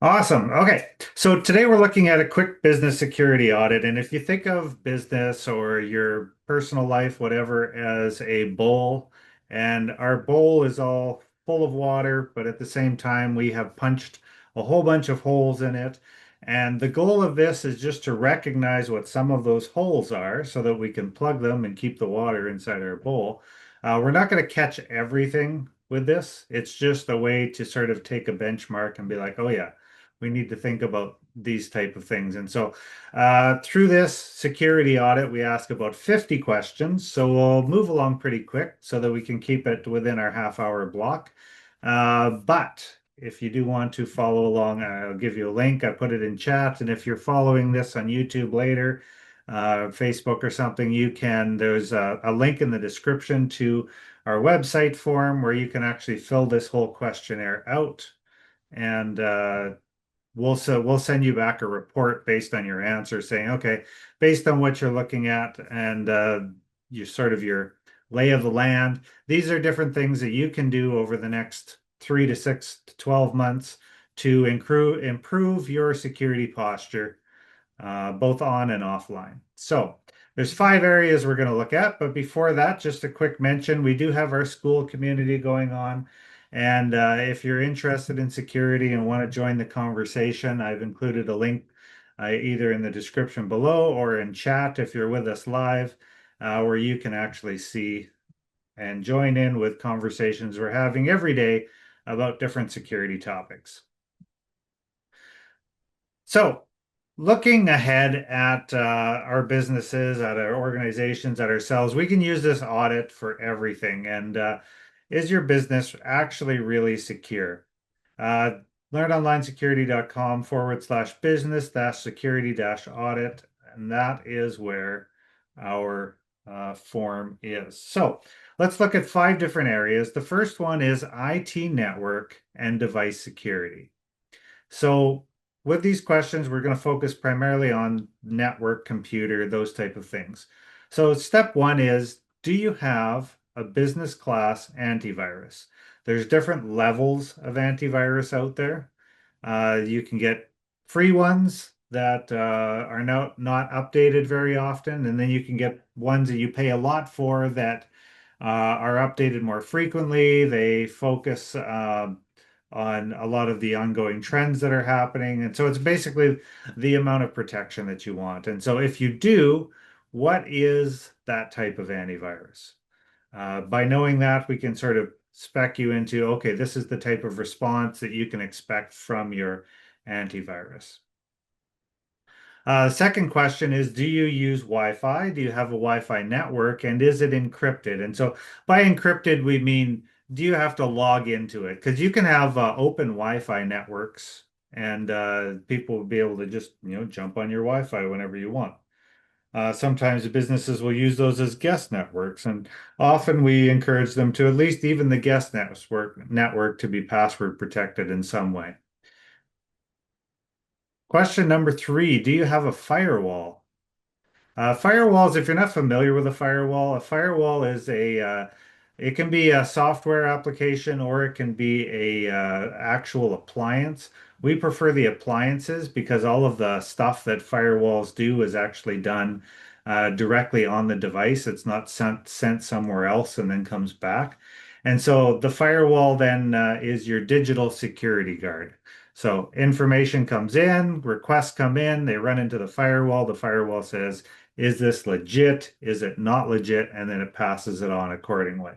Awesome. Okay. So today we're looking at a quick business security audit. And if you think of business or your personal life, whatever, as a bowl, and our bowl is all full of water, but at the same time, we have punched a whole bunch of holes in it. And the goal of this is just to recognize what some of those holes are so that we can plug them and keep the water inside our bowl. We're not going to catch everything with this. It's just a way to sort of take a benchmark and be like, oh, yeah, we need to think about these type of things. And so through this security audit, we ask about 50 questions. So we'll move along pretty quick so that we can keep it within our half-hour block. But if you do want to follow along, I'll give you a link. I put it in chat. And if you're following this on YouTube later, Facebook or something, there's a link in the description to our website form where you can actually fill this whole questionnaire out. And we'll send you back a report based on your answer saying, okay, based on what you're looking at and your lay of the land, these are different things that you can do over the next 3 to 6 to 12 months to improve your security posture, both on and offline. So there's 5 areas we're going to look at, but before that, just a quick mention, we do have our school community going on. And if you're interested in security and want to join the conversation, I've included a link either in the description below or in chat if you're with us live, where you can actually see and join in with conversations we're having every day about different security topics. So, looking ahead at our businesses, at our organizations, at ourselves, we can use this audit for everything. And is your business actually really secure? Uh, learnonlinesecurity.com/business security audit. And that is where our form is. So let's look at 5 different areas. The first one is IT network and device security. So with these questions, we're going to focus primarily on network, computer, those type of things. So step one is, do you have a business class antivirus? There's different levels of antivirus out there. You can get free ones that are not updated very often, and then you can get ones that you pay a lot for that are updated more frequently. They focus on a lot of the ongoing trends that are happening. And so it's basically the amount of protection that you want. And so if you do, what is that type of antivirus? By knowing that, we can sort of spec you into, okay, this is the type of response that you can expect from your antivirus. Second question is, do you use Wi-Fi? Do you have a Wi-Fi network and is it encrypted? And so by encrypted, we mean, do you have to log into it? Because you can have open Wi-Fi networks and people will be able to just, jump on your Wi-Fi whenever you want. Sometimes the businesses will use those as guest networks, and often we encourage them to at least even the guest network to be password protected in some way. Question number 3, do you have a firewall? Firewalls, if you're not familiar with a firewall is it can be a software application or it can be a actual appliance. We prefer the appliances because all of the stuff that firewalls do is actually done directly on the device. It's not sent somewhere else and then comes back. And so the firewall then is your digital security guard. So information comes in, requests come in, they run into the firewall. The firewall says, is this legit? Is it not legit? And then it passes it on accordingly.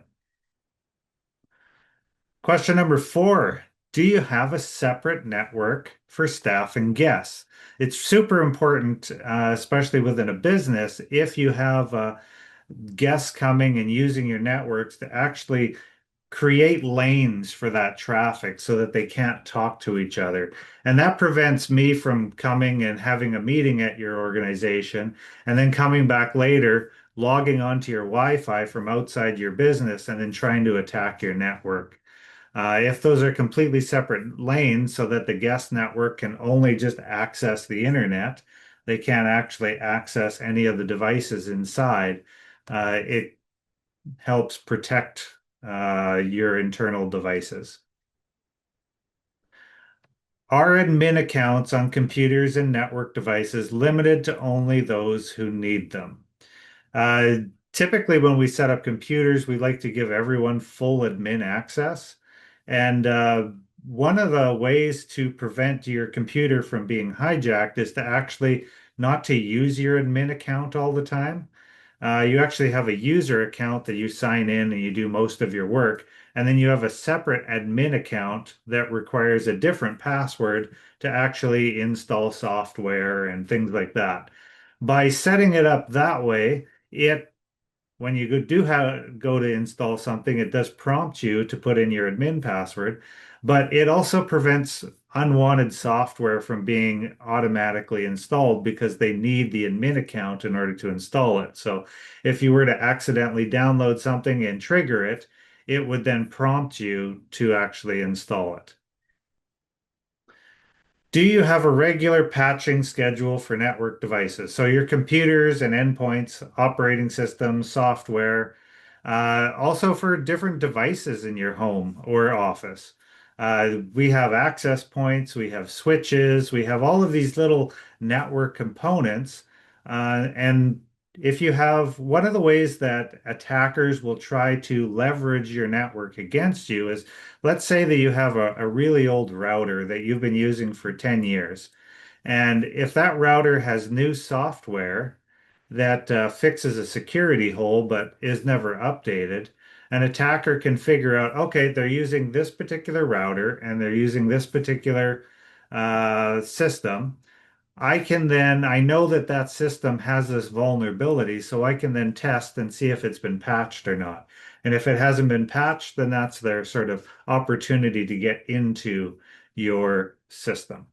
Question number 4, do you have a separate network for staff and guests? It's super important, especially within a business, if you have guests coming and using your networks to actually create lanes for that traffic so that they can't talk to each other. And that prevents me from coming and having a meeting at your organization and then coming back later, logging onto your Wi-Fi from outside your business and then trying to attack your network. If those are completely separate lanes so that the guest network can only just access the internet, they can't actually access any of the devices inside. It helps protect your internal devices. Are admin accounts on computers and network devices limited to only those who need them? Uh, Typically, when we set up computers, we like to give everyone full admin access. And one of the ways to prevent your computer from being hijacked is to actually not to use your admin account all the time. You actually have a user account that you sign in and you do most of your work. And then you have a separate admin account that requires a different password to actually install software and things like that. By setting it up that way, it when you go to install something, it does prompt you to put in your admin password, but it also prevents unwanted software from being automatically installed because they need the admin account in order to install it. So if you were to accidentally download something and trigger it, it would then prompt you to actually install it. Do you have a regular patching schedule for network devices? So your computers and endpoints, operating systems, software, also for different devices in your home or office. We have access points, we have switches, we have all of these little network components. And if you have one of the ways that attackers will try to leverage your network against you is, let's say that you have a really old router that you've been using for 10 years. And if that router has new software that fixes a security hole but is never updated, an attacker can figure out, okay, they're using this particular router and they're using this particular system. I know that that system has this vulnerability, so I can then test and see if it's been patched or not. And if it hasn't been patched, then that's their sort of opportunity to get into your system.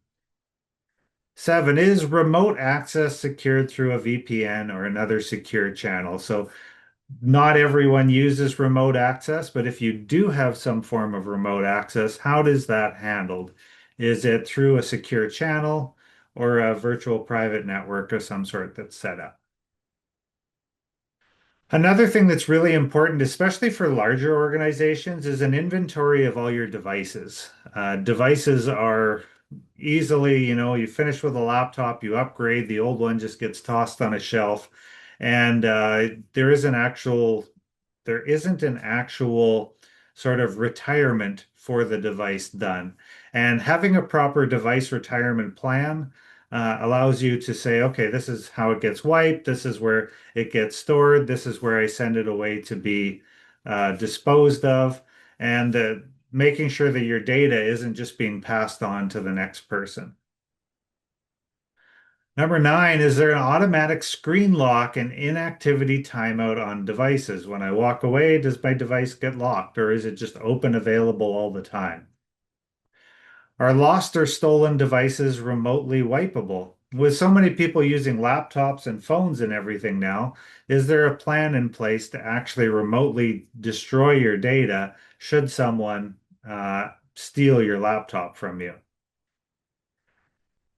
Seven, is remote access secured through a VPN or another secure channel? So not everyone uses remote access, but if you do have some form of remote access, how does that handled? Is it through a secure channel or a virtual private network of some sort that's set up? Another thing that's really important, especially for larger organizations, is an inventory of all your devices. Devices are easily, you finish with a laptop, you upgrade, the old one just gets tossed on a shelf, and there isn't an actual sort of retirement for the device done. And having a proper device retirement plan allows you to say, okay, this is how it gets wiped, this is where it gets stored, this is where I send it away to be disposed of, and making sure that your data isn't just being passed on to the next person. Number nine, is there an automatic screen lock and inactivity timeout on devices? When I walk away, does my device get locked or is it just open available all the time? Are lost or stolen devices remotely wipeable? With so many people using laptops and phones and everything now, is there a plan in place to actually remotely destroy your data should someone steal your laptop from you?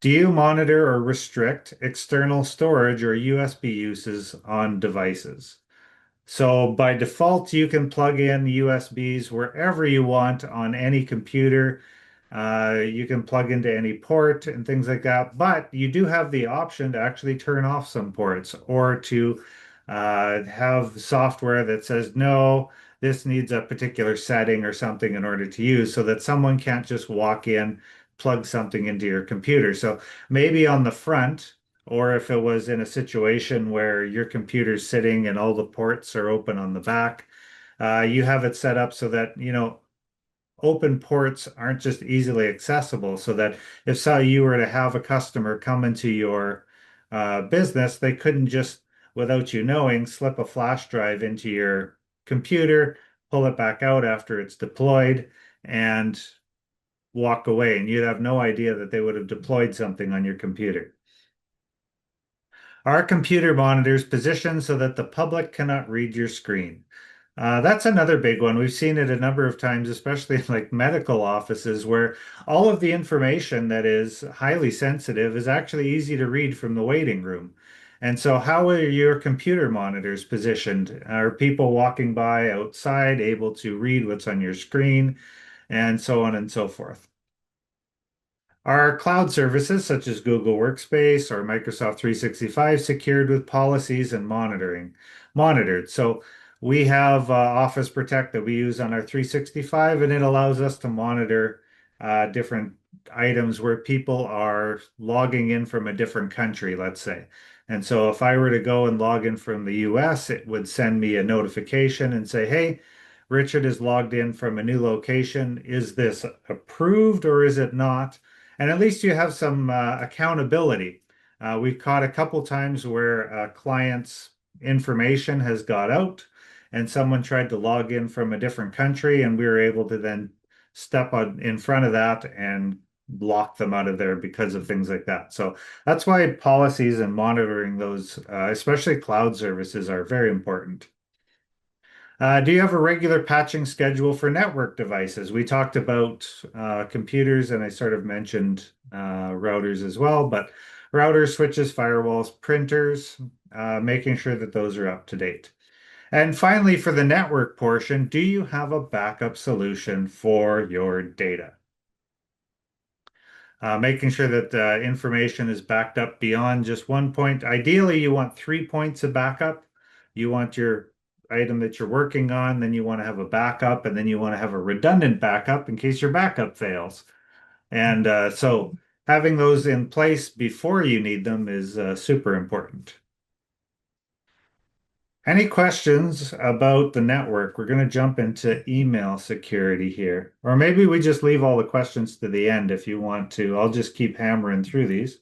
Do you monitor or restrict external storage or USB uses on devices? So by default, you can plug in USBs wherever you want on any computer. You can plug into any port and things like that, but you do have the option to actually turn off some ports or to have software that says, no, this needs a particular setting or something in order to use so that someone can't just walk in, plug something into your computer. So maybe on the front, or if it was in a situation where your computer's sitting and all the ports are open on the back, you have it set up so that, open ports aren't just easily accessible, so that if you were to have a customer come into your business, they couldn't just, without you knowing, slip a flash drive into your computer, pull it back out after it's deployed, and walk away. And you'd have no idea that they would have deployed something on your computer. Are computer monitors positioned so that the public cannot read your screen? That's another big one. We've seen it a number of times, especially in like medical offices, where all of the information that is highly sensitive is actually easy to read from the waiting room. And so, how are your computer monitors positioned? Are people walking by outside able to read what's on your screen, and so on and so forth? Are cloud services such as Google Workspace or Microsoft 365 secured with policies and monitored? So we have Office Protect that we use on our 365, and it allows us to monitor different items where people are logging in from a different country, let's say. And so if I were to go and log in from the US, it would send me a notification and say, hey, Richard is logged in from a new location. Is this approved or is it not? And at least you have some accountability. We've caught a couple times where a client's information has got out and someone tried to log in from a different country, and we were able to then step on in front of that and block them out of there because of things like that. So that's why policies and monitoring those, especially cloud services, are very important. Do you have a regular patching schedule for network devices? We talked about computers and I sort of mentioned routers as well, but routers, switches, firewalls, printers, making sure that those are up to date. And finally, for the network portion, do you have a backup solution for your data? Making sure that information is backed up beyond just one point. Ideally, you want 3 points of backup. You want your item that you're working on, then you want to have a backup, and then you want to have a redundant backup in case your backup fails. And so having those in place before you need them is super important. Any questions about the network? We're going to jump into email security here. Or maybe we just leave all the questions to the end if you want to. I'll just keep hammering through these.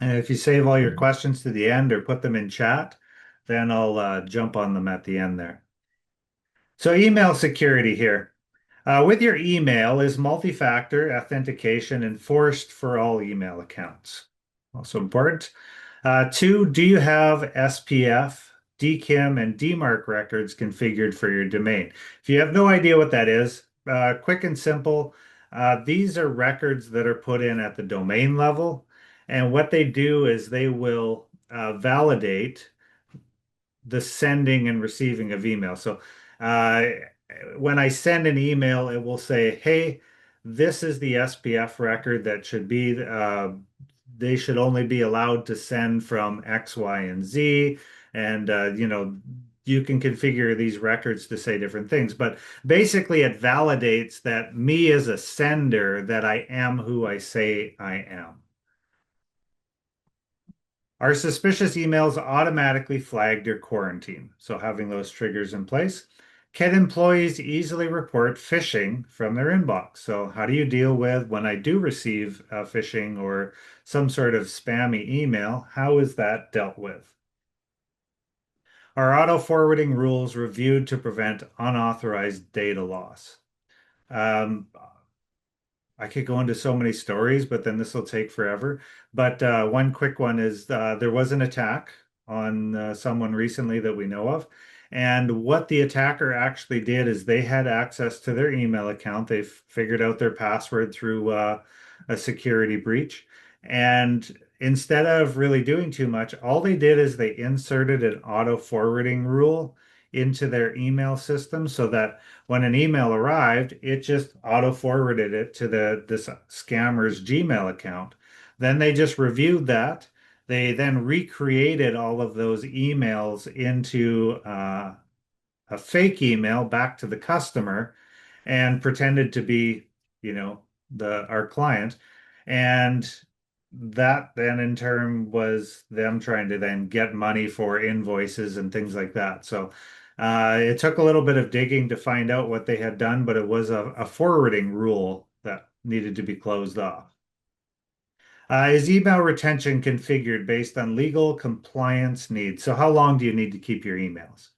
And if you save all your questions to the end or put them in chat, then I'll jump on them at the end there. So email security here. With your email, is multi-factor authentication enforced for all email accounts? Also important. Two, do you have SPF, DKIM, and DMARC records configured for your domain? If you have no idea what that is, quick and simple, these are records that are put in at the domain level. And what they do is they will validate the sending and receiving of email. So uh, when I send an email, it will say, hey, this is the SPF record that should be, they should only be allowed to send from X, Y, and Z. And, you can configure these records to say different things. But basically, it validates that me as a sender, that I am who I say I am. Our suspicious emails automatically flagged your quarantine. So having those triggers in place. Can employees easily report phishing from their inbox? So how do you deal with when I do receive phishing or some sort of spammy email? How is that dealt with? Are auto forwarding rules reviewed to prevent unauthorized data loss? Um, I could go into so many stories, but then this will take forever. But one quick one is there was an attack on someone recently that we know of. And what the attacker actually did is they had access to their email account. They figured out their password through a security breach. And instead of really doing too much, all they did is they inserted an auto forwarding rule into their email system so that when an email arrived, it just auto forwarded it to this scammer's Gmail account. Then they just reviewed that. They then recreated all of those emails into a fake email back to the customer and pretended to be, the our client. And that then in turn was them trying to then get money for invoices and things like that. So it took a little bit of digging to find out what they had done, but it was a forwarding rule that needed to be closed off. Is email retention configured based on legal compliance needs? So how long do you need to keep your emails?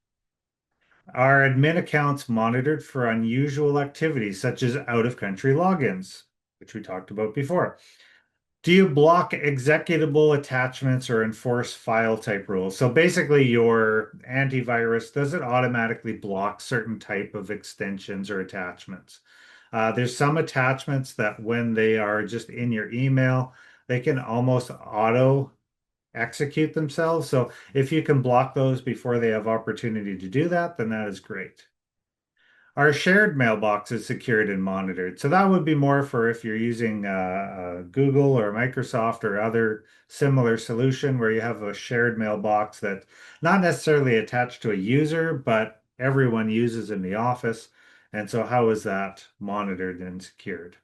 Are admin accounts monitored for unusual activities such as out-of-country logins, which we talked about before? Do you block executable attachments or enforce file type rules? So basically, your antivirus does it automatically block certain type of extensions or attachments. There's some attachments that when they are just in your email, they can almost auto execute themselves. So if you can block those before they have opportunity to do that, then that is great. Our shared mailbox is secured and monitored. So that would be more for if you're using Google or Microsoft or other similar solution where you have a shared mailbox that not necessarily attached to a user, but everyone uses in the office. And so how is that monitored and secured?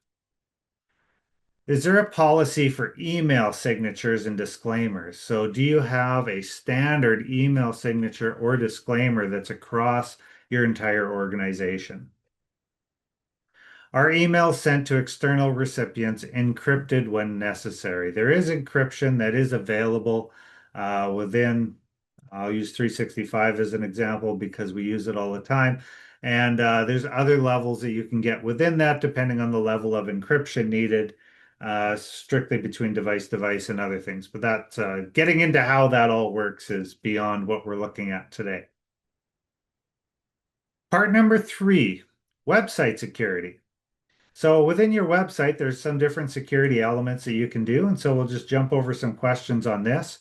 Is there a policy for email signatures and disclaimers? So do you have a standard email signature or disclaimer that's across your entire organization? Are emails sent to external recipients encrypted when necessary? There is encryption that is available within, I'll use 365 as an example because we use it all the time. And there's other levels that you can get within that depending on the level of encryption needed, strictly between device to device and other things. But that getting into how that all works is beyond what we're looking at today. Part number three, website security. So within your website, there's some different security elements that you can do. And so we'll just jump over some questions on this.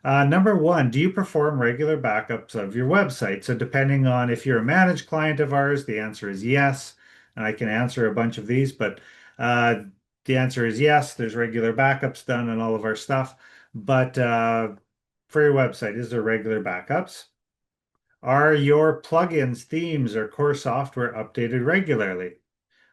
Number one, do you perform regular backups of your website? So depending on if you're a managed client of ours, the answer is yes. And I can answer a bunch of these, but uh, the answer is yes. There's regular backups done on all of our stuff. But for your website, is there regular backups? Are your plugins, themes, or core software updated regularly?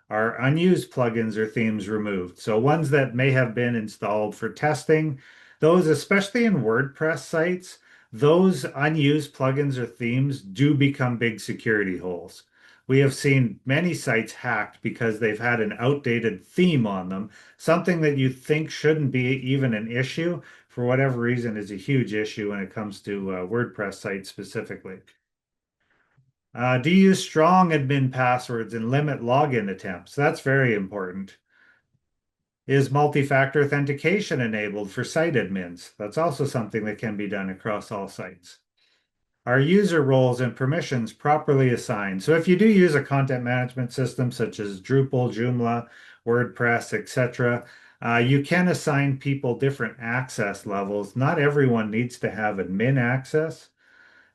Are unused plugins or themes removed? So ones that may have been installed for testing, those, especially in WordPress sites, those unused plugins or themes do become big security holes. We have seen many sites hacked because they've had an outdated theme on them, something that you think shouldn't be even an issue, for whatever reason, is a huge issue when it comes to WordPress sites specifically. Do you use strong admin passwords and limit login attempts? That's very important. Is multi-factor authentication enabled for site admins? That's also something that can be done across all sites. Are user roles and permissions properly assigned? So if you do use a content management system such as Drupal, Joomla, WordPress, etc., you can assign people different access levels. Not everyone needs to have admin access.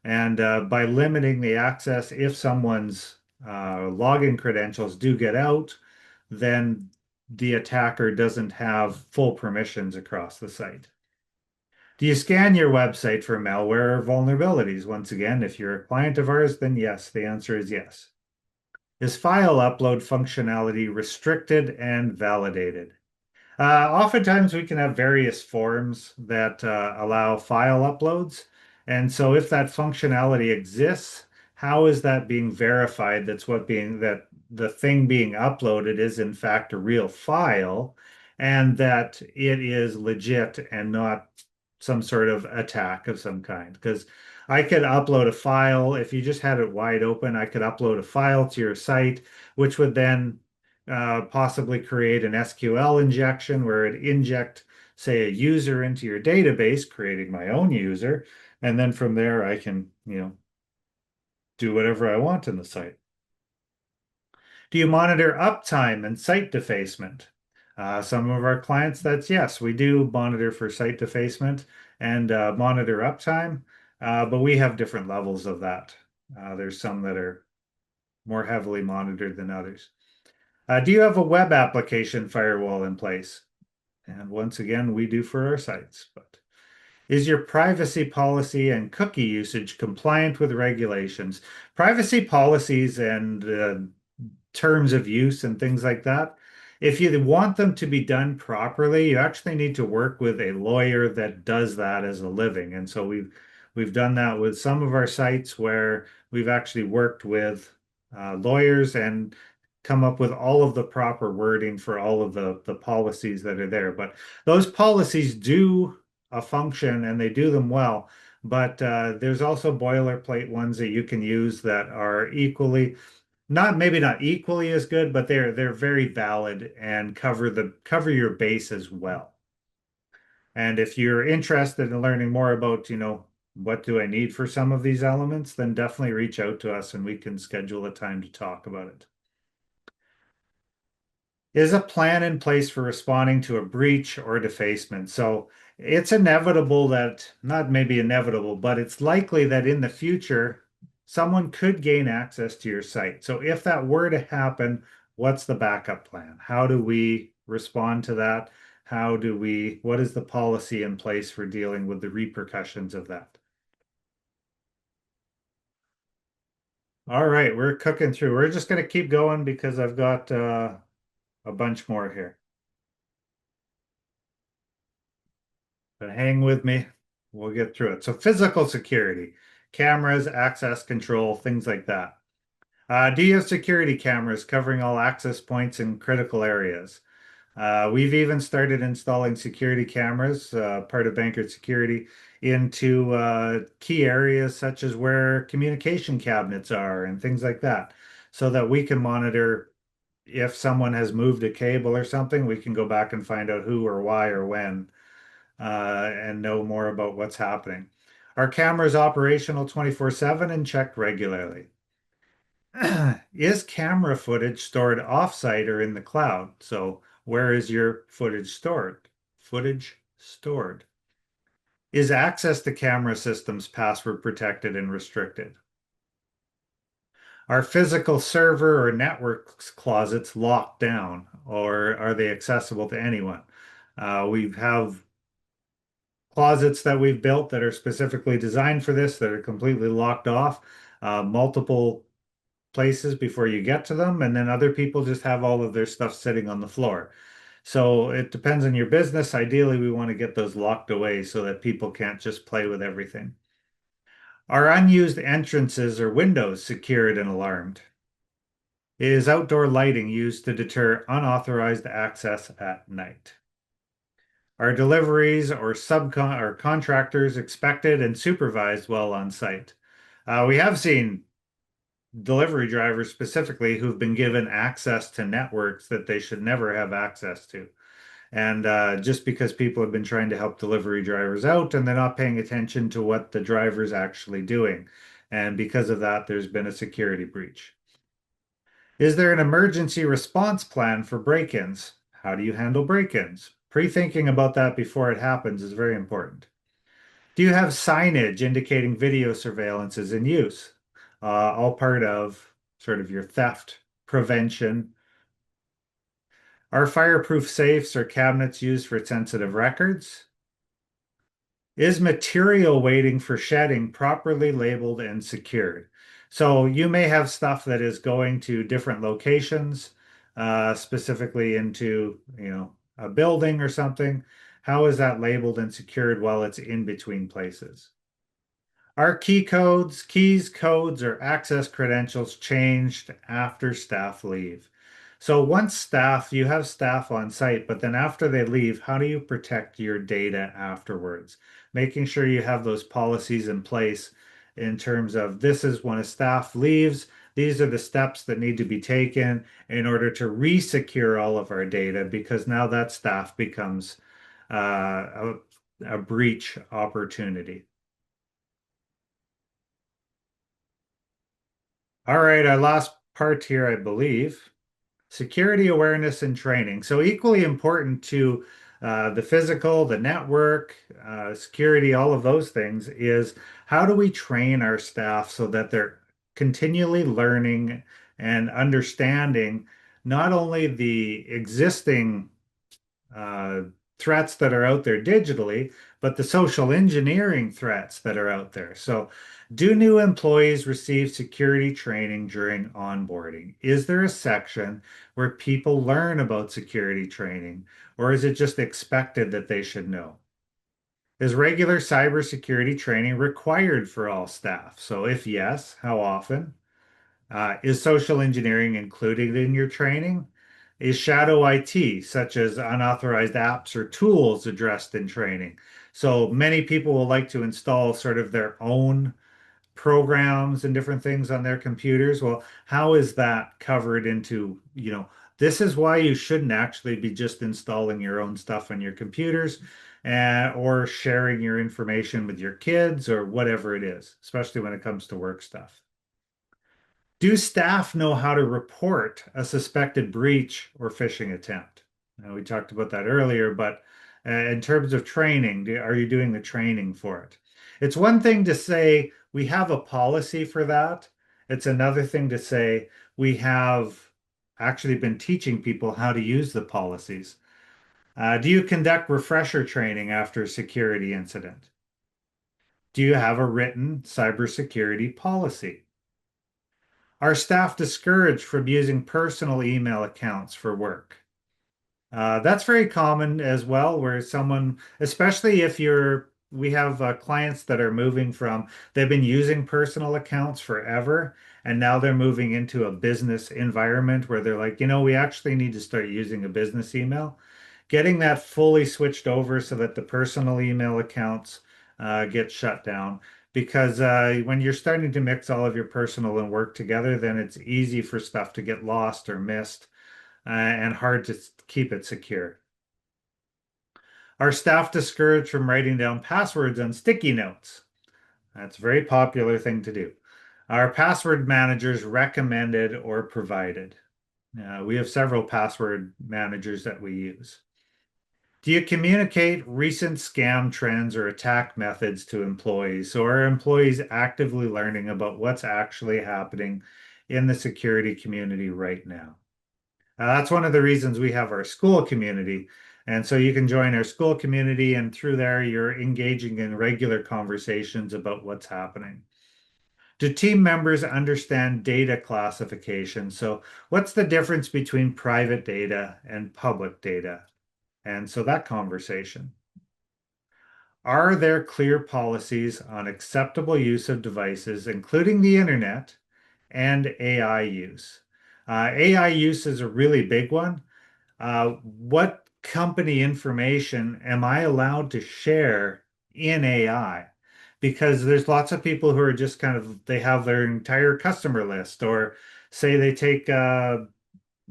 And by limiting the access, if someone's login credentials do get out, then the attacker doesn't have full permissions across the site. Do you scan your website for malware or vulnerabilities? Once again, if you're a client of ours, then yes, the answer is yes. Is file upload functionality restricted and validated? Oftentimes we can have various forms that allow file uploads. And so if that functionality exists, how is that being verified? That the thing being uploaded is in fact a real file and that it is legit and not some sort of attack of some kind. Because I could upload a file, if you just had it wide open, I could upload a file to your site, which would then possibly create an SQL injection where it inject, say, a user into your database, creating my own user, and then from there I can, do whatever I want in the site. Do you monitor uptime and site defacement? Some of our clients, that's yes, we do monitor for site defacement and monitor uptime, but we have different levels of that. There's some that are more heavily monitored than others. Do you have a web application firewall in place? And once again, we do for our sites. But is your privacy policy and cookie usage compliant with regulations? Privacy policies and terms of use and things like that. If you want them to be done properly, you actually need to work with a lawyer that does that as a living. And so we've done that with some of our sites where we've actually worked with lawyers and come up with all of the proper wording for all of the policies that are there. But those policies do a function and they do them well. But there's also boilerplate ones that you can use that are equally not maybe not equally as good, but they're very valid and cover your base as well. And if you're interested in learning more about, what do I need for some of these elements, then definitely reach out to us and we can schedule a time to talk about it. Is a plan in place for responding to a breach or defacement? So it's inevitable that, not maybe inevitable, but it's likely that in the future, someone could gain access to your site. So if that were to happen, what's the backup plan? How do we respond to that? What is the policy in place for dealing with the repercussions of that? All right, we're cooking through. We're just going to keep going because I've got a bunch more here. But hang with me. We'll get through it. So physical security, cameras, access control, things like that. Do you have security cameras covering all access points in critical areas? We've even started installing security cameras, part of Bankert Security, into key areas such as where communication cabinets are and things like that, so that we can monitor if someone has moved a cable or something, we can go back and find out who or why or when, and know more about what's happening. Our cameras operational 24/7 and checked regularly. Is camera footage stored offsite or in the cloud? So where is your footage stored? Footage stored. Is access to camera systems password protected and restricted? Are physical server or network closets locked down, or are they accessible to anyone? We have closets that we've built that are specifically designed for this that are completely locked off, multiple places before you get to them, and then other people just have all of their stuff sitting on the floor. So it depends on your business. Ideally, we want to get those locked away so that people can't just play with everything. Are unused entrances or windows secured and alarmed? Is outdoor lighting used to deter unauthorized access at night? Are deliveries or subcon or contractors expected and supervised while on site? We have seen delivery drivers specifically who've been given access to networks that they should never have access to. And just because people have been trying to help delivery drivers out and they're not paying attention to what the driver's actually doing. And because of that, there's been a security breach. Is there an emergency response plan for break-ins? How do you handle break-ins? Pre-thinking about that before it happens is very important. Do you have signage indicating video surveillance is in use? All part of sort of your theft prevention. Are fireproof safes or cabinets used for sensitive records? Is material waiting for shedding properly labeled and secured? So you may have stuff that is going to different locations, specifically into, a building or something. How is that labeled and secured while it's in between places? Are keys, codes, or access credentials changed after staff leave? So once you have staff on site, but then after they leave, how do you protect your data afterwards? Making sure you have those policies in place in terms of this is when a staff leaves, these are the steps that need to be taken in order to re-secure all of our data because now that staff becomes a breach opportunity. All right, our last part here, I believe, security awareness and training. So equally important to the physical, the network, security, all of those things is how do we train our staff so that they're continually learning and understanding not only the existing uh, threats that are out there digitally, but the social engineering threats that are out there. So, do new employees receive security training during onboarding? Is there a section where people learn about security training, or is it just expected that they should know? Is regular cybersecurity training required for all staff? So, if yes, how often? Is social engineering included in your training? Is shadow IT, such as unauthorized apps or tools, addressed in training? So many people will like to install sort of their own programs and different things on their computers. Well, how is that covered into, this is why you shouldn't actually be just installing your own stuff on your computers or sharing your information with your kids or whatever it is, especially when it comes to work stuff. Do staff know how to report a suspected breach or phishing attempt? Now, we talked about that earlier, but in terms of training, are you doing the training for it? It's one thing to say we have a policy for that. It's another thing to say we have actually been teaching people how to use the policies. Do you conduct refresher training after a security incident? Do you have a written cybersecurity policy? Are staff discouraged from using personal email accounts for work? That's very common as well, where someone, especially if we have clients that are moving from, they've been using personal accounts forever, and now they're moving into a business environment where they're like, we actually need to start using a business email. Getting that fully switched over so that the personal email accounts get shut down. Because when you're starting to mix all of your personal and work together, then it's easy for stuff to get lost or missed and hard to keep it secure. Are staff discouraged from writing down passwords on sticky notes? That's a very popular thing to do. Are password managers recommended or provided? We have several password managers that we use. Do you communicate recent scam trends or attack methods to employees? So are employees actively learning about what's actually happening in the security community right now? That's one of the reasons we have our school community. And so you can join our school community, and through there, you're engaging in regular conversations about what's happening. Do team members understand data classification? So, what's the difference between private data and public data? And so that conversation. Are there clear policies on acceptable use of devices, including the internet and AI use? AI use is a really big one. What company information am I allowed to share in AI? Because there's lots of people who are just they have their entire customer list, or say they take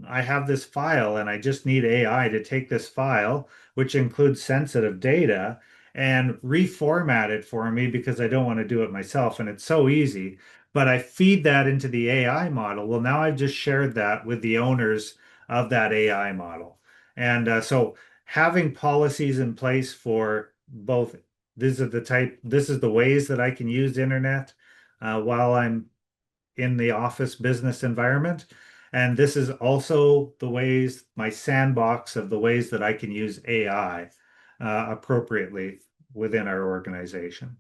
I have this file and I just need AI to take this file, which includes sensitive data, and reformat it for me because I don't want to do it myself. And it's so easy. But I feed that into the AI model. Well, now I've just shared that with the owners of that AI model. And so having policies in place for both, this is the ways that I can use internet while I'm in the office business environment. And this is also the ways, my sandbox of the ways that I can use AI appropriately within our organization.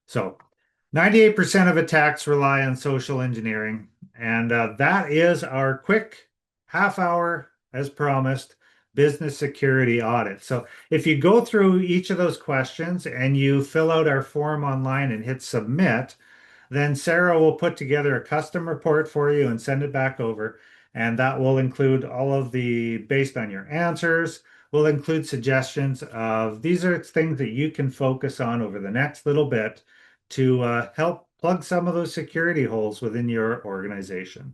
So 98% of attacks rely on social engineering. And that is our quick half hour, as promised, business security audit. So if you go through each of those questions and you fill out our form online and hit submit, then Sarah will put together a custom report for you and send it back over. And that will include all of based on your answers, will include suggestions of these are things that you can focus on over the next little bit to help plug some of those security holes within your organization.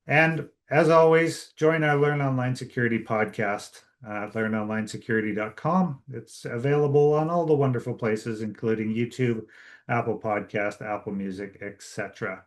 And as always, join our Learn Online Security podcast at learnonlinesecurity.com. It's available on all the wonderful places, including YouTube, Apple Podcast, Apple Music, etc.